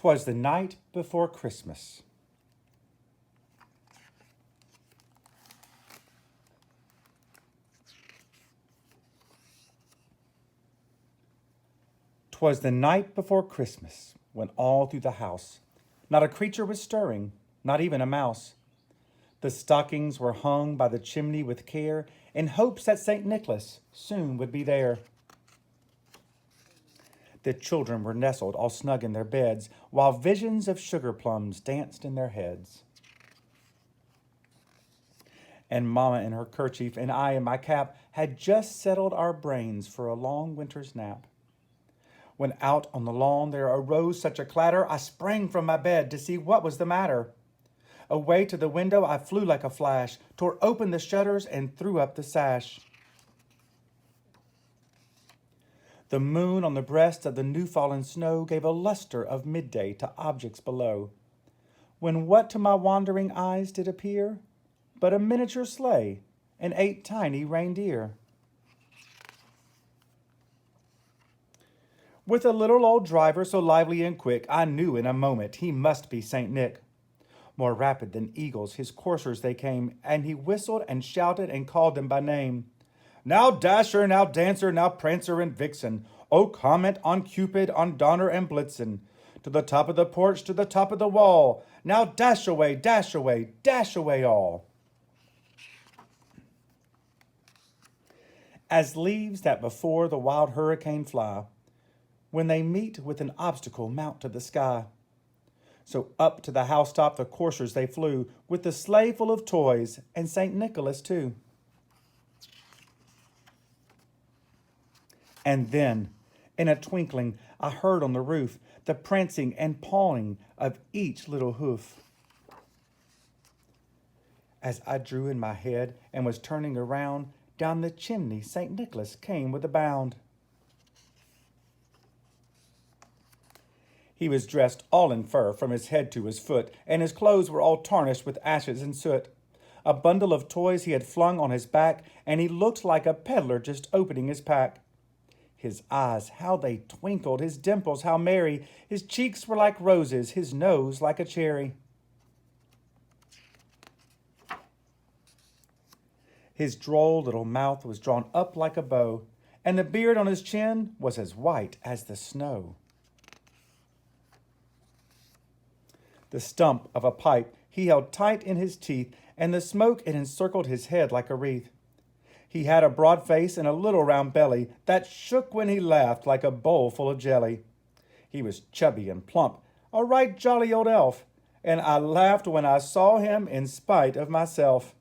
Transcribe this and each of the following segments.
'Twas the night before Christmas. 'Twas the night before Christmas, when all through the house not a creature was stirring, not even a mouse. The stockings were hung by the chimney with care, in hopes that St. Nicholas soon would be there. The children were nestled all snug in their beds, while visions of sugar plums danced in their heads. And Mama in her kerchief and I in my cap had just settled our brains for a long winter's nap. When out on the lawn there arose such a clatter, I sprang from my bed to see what was the matter. Away to the window I flew like a flash, tore open the shutters and threw up the sash. The moon on the breast of the new-fallen snow gave a luster of midday to objects below, when what to my wandering eyes did appear but a miniature sleigh and 8 tiny reindeer. With a little old driver so lively and quick, I knew in a moment he must be St. Nick. More rapid than eagles, his coursers they came, and he whistled and shouted and called them by name. Now Dasher, now Dancer, now Prancer and Vixen, O Comet, on Cupid, on Donner and Blitzen, to the top of the porch, to the top of the wall, now dash away, dash away, dash away all. As leaves that before the wild hurricane fly, when they meet with an obstacle mount to the sky. So up to the housetop the coursers they flew, with the sleigh full of toys, and St. Nicholas too. And then, in a twinkling, I heard on the roof the prancing and pawing of each little hoof. As I drew in my head and was turning around, down the chimney St. Nicholas came with a bound. He was dressed all in fur from his head to his foot, and his clothes were all tarnished with ashes and soot. A bundle of toys he had flung on his back, and he looked like a peddler just opening his pack. His eyes, how they twinkled, his dimples, how merry, his cheeks were like roses, his nose like a cherry. His droll little mouth was drawn up like a bow, and the beard on his chin was as white as the snow. The stump of a pipe he held tight in his teeth, and the smoke it encircled his head like a wreath. He had a broad face and a little round belly that shook when he laughed like a bowl full of jelly. He was chubby and plump, a right jolly old elf, and I laughed when I saw him in spite of myself.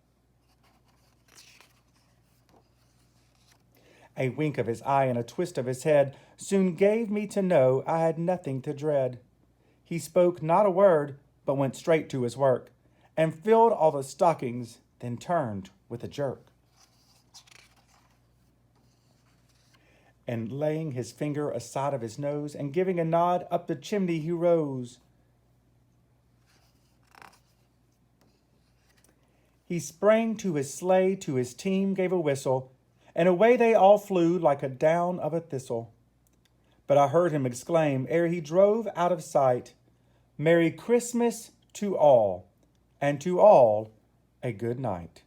A wink of his eye and a twist of his head soon gave me to know I had nothing to dread. He spoke not a word, but went straight to his work, and filled all the stockings, then turned with a jerk. And laying his finger aside of his nose, and giving a nod, up the chimney he rose. He sprang to his sleigh, to his team gave a whistle, and away they all flew like a down of a thistle. But I heard him exclaim, ere he drove out of sight, Merry Christmas to all, and to all a good night.